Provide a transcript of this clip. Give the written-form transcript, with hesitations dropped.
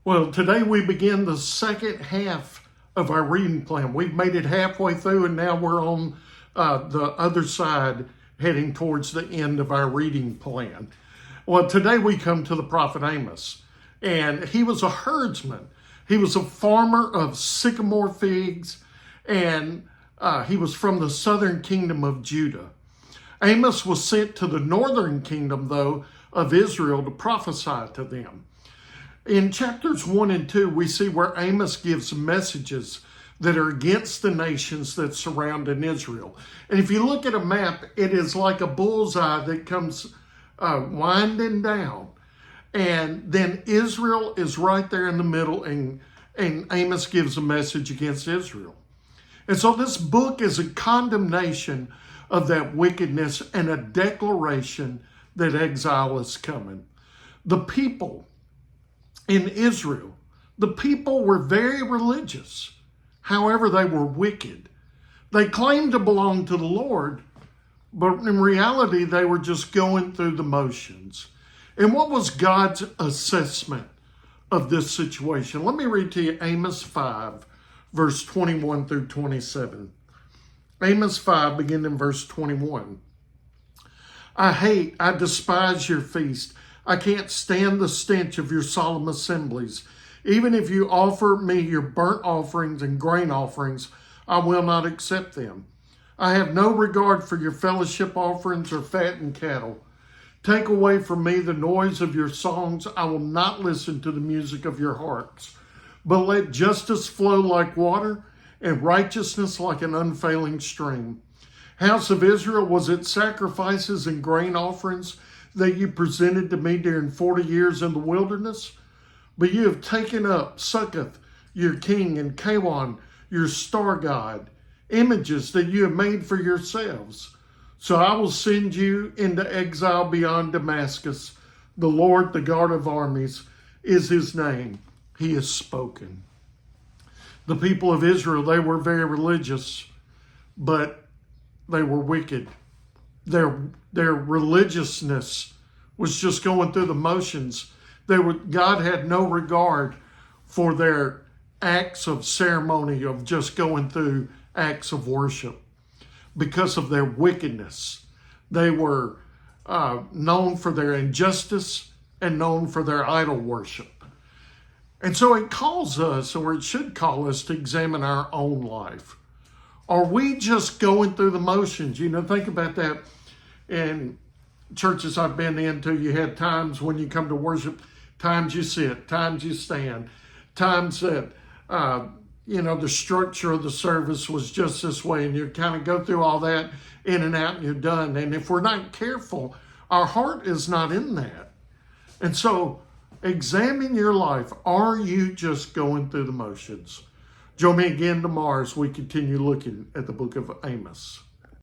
Well, today we begin the second half of our reading plan. We've made it halfway through, and now we're on the other side, heading towards the end of our reading plan. Well, today we come to the prophet Amos, and he was a herdsman. He was a farmer of sycamore figs, and he was from the southern kingdom of Judah. Amos was sent to the northern kingdom, though, of Israel to prophesy to them. In chapters 1 and 2, we see where Amos gives messages that are against the nations that surround Israel. And if you look at a map, it is like a bullseye that comes winding down. And then Israel is right there in the middle, and Amos gives a message against Israel. And so this book is a condemnation of that wickedness and a declaration that exile is coming. The people in Israel, the people were very religious. However, they were wicked. They claimed to belong to the Lord, but in reality, they were just going through the motions. And what was God's assessment of this situation? Let me read to you Amos 5, verse 21 through 27. Amos 5, beginning in verse 21. I despise your feast. I can't stand the stench of your solemn assemblies. Even if you offer me your burnt offerings and grain offerings, I will not accept them. I have no regard for your fellowship offerings or fattened cattle. Take away from me the noise of your songs. I will not listen to the music of your harps. But let justice flow like water and righteousness like an unfailing stream. House of Israel, was it sacrifices and grain offerings that you presented to me during 40 years in the wilderness? But you have taken up Succoth, your king, and Kawan, your star god, images that you have made for yourselves. So I will send you into exile beyond Damascus. The Lord, the God of armies, is his name. He has spoken. The people of Israel, they were very religious, but they were wicked. Their religiousness was just going through the motions. God had no regard for their acts of ceremony, of just going through acts of worship. Because of their wickedness, they were known for their injustice and known for their idol worship. And so it calls us, or it should call us, to examine our own life. Are we just going through the motions? Think about that. In churches I've been into, you had times when you come to worship, times you sit, times you stand, times that, the structure of the service was just this way, and you kind of go through all that in and out and you're done. And if we're not careful, our heart is not in that. And so examine your life. Are you just going through the motions? Join me again tomorrow as we continue looking at the book of Amos.